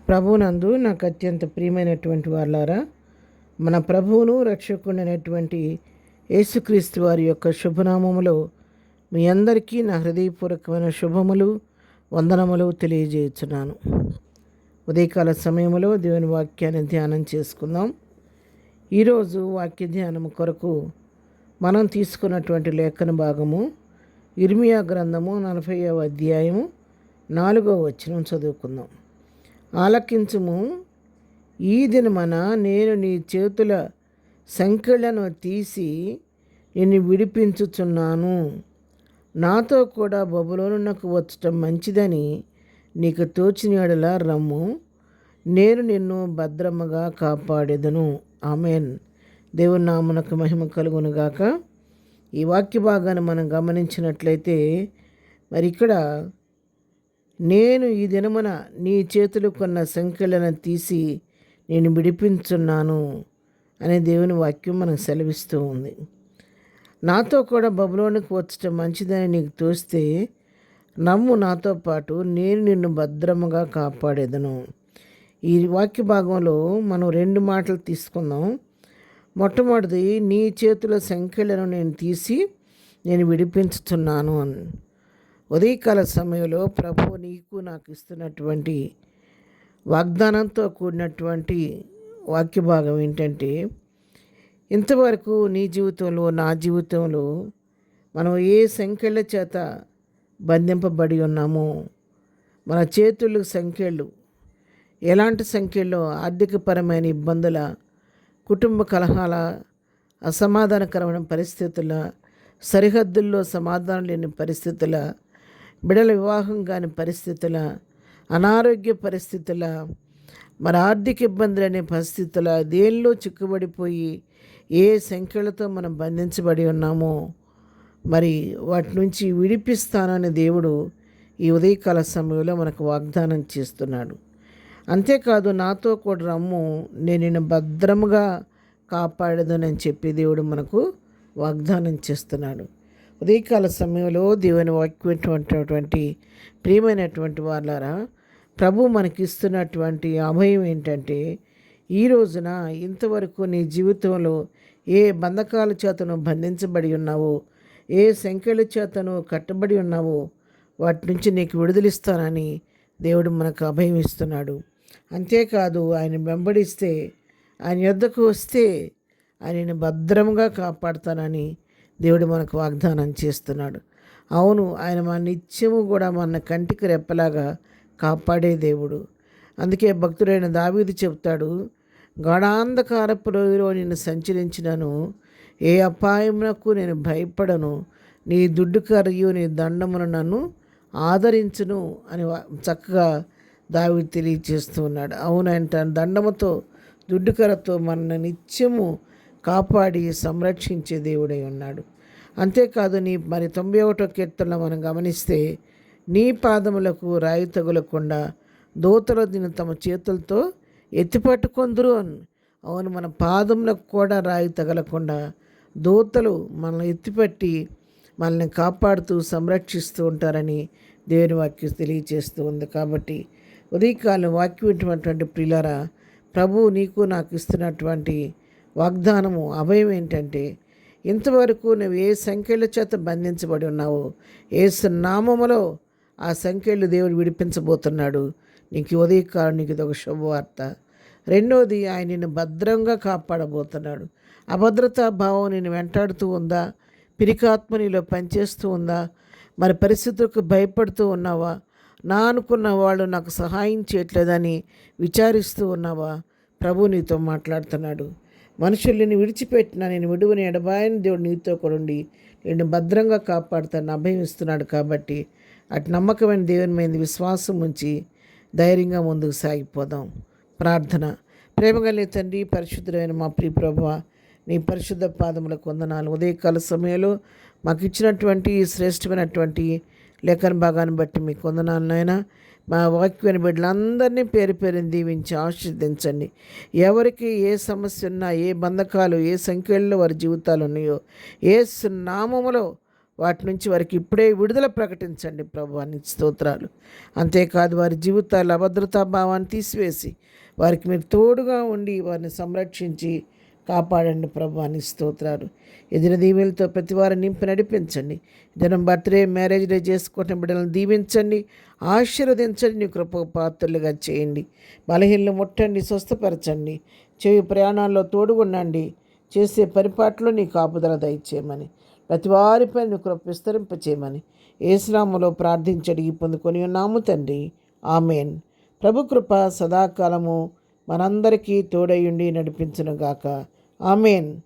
ప్రభువునందు నాకు అత్యంత ప్రియమైనటువంటి వాళ్ళారా, మన ప్రభువును రక్షకుడైనటువంటి యేసుక్రీస్తు వారి యొక్క శుభనామములో మీ అందరికీ నా హృదయపూర్వకమైన శుభములు, వందనములు తెలియజేయుచున్నాను. ఉదయకాల సమయంలో దేవుని వాక్యాన్ని ధ్యానం చేసుకుందాం. ఈరోజు వాక్య ధ్యానం కొరకు మనం తీసుకున్నటువంటి లేఖన భాగము ఇర్మియా గ్రంథము 40వ అధ్యాయము 4వ వచనం చదువుకుందాం. ఆలకించుము, ఈ దినమన నేను నీ చేతుల సంకెళ్లను తీసి నిన్ను విడిపించుచున్నాను. నాతో కూడా బబులోనునకు వచ్చటం మంచిదని నీకు తోచిన యెడల రమ్ము, నేను నిన్ను భద్రముగా కాపాడెదను. ఆమెన్. దేవుని నామమునకు మహిమ కలుగునుగాక. ఈ వాక్య భాగాన్ని మనం గమనించినట్లయితే మరి ఇక్కడ నేను ఈ దినమున నీ చేతులు కొన్న సంఖ్యలను తీసి నేను విడిపించున్నాను అనే దేవుని వాక్యం మనకు సెలవిస్తూ ఉంది. నాతో కూడా బబులోనికి వచ్చటం మంచిదని నీకు తోస్తే నమ్ము, నాతో పాటు నేను నిన్ను భద్రముగా కాపాడేదను. ఈ వాక్య భాగంలో మనం 2 మాటలు తీసుకుందాం. మొట్టమొదటిది, నీ చేతుల సంఖ్యలను నేను తీసి నేను విడిపించుతున్నాను అని. ఉదయకాల సమయంలో ప్రభు నీకు నాకు ఇస్తున్నటువంటి వాగ్దానంతో కూడినటువంటి వాక్య భాగం ఏంటంటే, ఇంతవరకు నీ జీవితంలో నా జీవితంలో మనం ఏ సంఖ్యల చేత బంధింపబడి ఉన్నామో, మన చేతులు సంఖ్యలు ఎలాంటి సంఖ్యల్లో ఆర్థికపరమైన ఇబ్బందుల, కుటుంబ కలహాల, అసమాధానకరమైన పరిస్థితుల, సరిహద్దుల్లో సమాధానం లేని పరిస్థితుల, బిడల వివాహం కాని పరిస్థితుల, అనారోగ్య పరిస్థితుల, మరి ఆర్థిక ఇబ్బందులు అనే పరిస్థితుల, దేనిలో చిక్కుబడిపోయి ఏ సంఖ్యలతో మనం బంధించబడి ఉన్నామో మరి వాటి నుంచి విడిపిస్తానని దేవుడు ఈ ఉదయకాల సమయంలో మనకు వాగ్దానం చేస్తున్నాడు. అంతేకాదు, నాతో కూడా రమ్ము, నేను నిన్ను భద్రముగా కాపాడదనని చెప్పి దేవుడు మనకు వాగ్దానం చేస్తున్నాడు. ఉదయకాల సమయంలో దేవుని వాక్యమైనటువంటి ప్రియమైనటువంటి వాళ్ళారా, ప్రభు మనకిస్తున్నటువంటి అభయం ఏంటంటే, ఈ రోజున ఇంతవరకు నీ జీవితంలో ఏ బంధకాల చేతను బంధించబడి ఉన్నావో, ఏ సంఖ్యల చేతను కట్టబడి ఉన్నావో వాటి నుంచి నీకు విడుదలిస్తానని దేవుడు మనకు అభయం ఇస్తున్నాడు. అంతేకాదు, ఆయన వెంబడిస్తే, ఆయన యొద్దకు వస్తే ఆయనను భద్రంగా కాపాడుతానని దేవుడు మనకు వాగ్దానం చేస్తున్నాడు. అవును, ఆయన మన నిత్యము కూడా మన కంటికి రెప్పలాగా కాపాడే దేవుడు. అందుకే భక్తుడైన దావీదు చెప్తాడు, గాఢాంధకారపు లోయలో నేను సంచరించినను, ఏ అపాయమునకు నేను భయపడను, నీ దుడ్డు కర్రయు నీ దండమును నన్ను ఆదరించును అని చక్కగా దావీదు తెలియచేస్తూ ఉన్నాడు. అవును, ఆయన తన దండముతో, దుడ్డుకరతో మన నిత్యము కాపాడి సంరక్షించే దేవుడై ఉన్నాడు. అంతేకాదు, నీ మరి 91వ కీర్తనలో మనం గమనిస్తే, నీ పాదములకు రాయి తగులకుండా దూతలు దీన్ని తమ చేతులతో ఎత్తిపట్టుకొందురు అని. అవును, మన పాదములకు కూడా రాయి తగలకుండా దూతలు మనల్ని ఎత్తిపట్టి మనల్ని కాపాడుతూ సంరక్షిస్తూ ఉంటారని దేవుని వాక్యం తెలియచేస్తూ ఉంది. కాబట్టి ఉదయకాలం వాక్యం వింటున్నటువంటి ప్రియులారా, ప్రభువు నీకు నాకు ఇస్తున్నటువంటి వాగ్దానము, అభయం ఏంటంటే, ఇంతవరకు నువ్వు ఏ సంఖ్యల చేత బంధించబడి ఉన్నావో, యేసు నామములో ఆ సంఖ్యలు దేవుడు విడిపించబోతున్నాడు. నీకు ఉదయకాలం నీకు ఇది ఒక శుభవార్త. రెండోది, ఆయన నిన్ను భద్రంగా కాపాడబోతున్నాడు. అభద్రతా భావం నిన్ను వెంటాడుతూ ఉందా? పిరికాత్మ నీలో పనిచేస్తూ ఉందా? మరి పరిస్థితులకు భయపడుతూ ఉన్నావా? నా అనుకున్న వాళ్ళు నాకు సహాయం చేయట్లేదని విచారిస్తూ ఉన్నావా? ప్రభు నీతో మాట్లాడుతున్నాడు. మనుషుల్ని విడిచిపెట్టినా నేను విడువని ఎడబాయని దేవుడు నీతో కూడా ఉండి నేను భద్రంగా కాపాడుతాను అభయం ఇస్తున్నాడు. కాబట్టి అటు నమ్మకమైన దేవుని మీద విశ్వాసం ఉంచి ధైర్యంగా ముందుకు సాగిపోదాం. ప్రార్థన. ప్రేమగల తండ్రి, పరిశుద్ధమైన మా ప్రియ ప్రభువా, నీ పరిశుద్ధ పాదములకు వందనాలు. ఉదయకాల సమయంలో మాకు ఇచ్చినటువంటి శ్రేష్టమైనటువంటి లేఖన భాగాన్ని బట్టి మీకు వందనాలు నాయనా. మా వాక్యమైన బిడ్డలందరినీ పేరు పేరుని దీవించి ఆశీర్వదించండి. ఎవరికి ఏ సమస్య ఉన్నా, ఏ బంధకాలు, ఏ సంఖ్యల్లో వారి జీవితాలు ఉన్నాయో, యేసు నామములో వాటి నుంచి వారికి ఇప్పుడే విడుదల ప్రకటించండి ప్రభువాని స్తోత్రాలు. అంతేకాదు వారి జీవితాల అభద్రతా భావాన్ని తీసివేసి వారికి మీరు తోడుగా ఉండి వారిని సంరక్షించి కాపాడండి ప్రభువాని స్తోత్రాలు. ఎదిన దీవెలతో ప్రతి వారిని నింపి నడిపించండి. దినం బర్త్డే మ్యారేజ్ డే చేసుకుంటున్న బిడ్డలను దీవించండి, ఆశీర్వదించండి, నీ కృపకు పాత్రలుగా చేయండి. బలహీనలు ముట్టండి, స్వస్థపరచండి, చెవి ప్రయాణాల్లో తోడుగుండండి, చేసే పరిపాట్లో నీ కాపుదల దయచేయమని, ప్రతి వారిపై నీ కృప విస్తరింపచేయమని యేసు నామములో ప్రార్థించడి పొందుకొని ఉన్నాము తండ్రి, ఆమెన్. ప్రభు కృప సదాకాలము మనందరికీ తోడయుండి నడిపించునుగాక. ఆమెన్.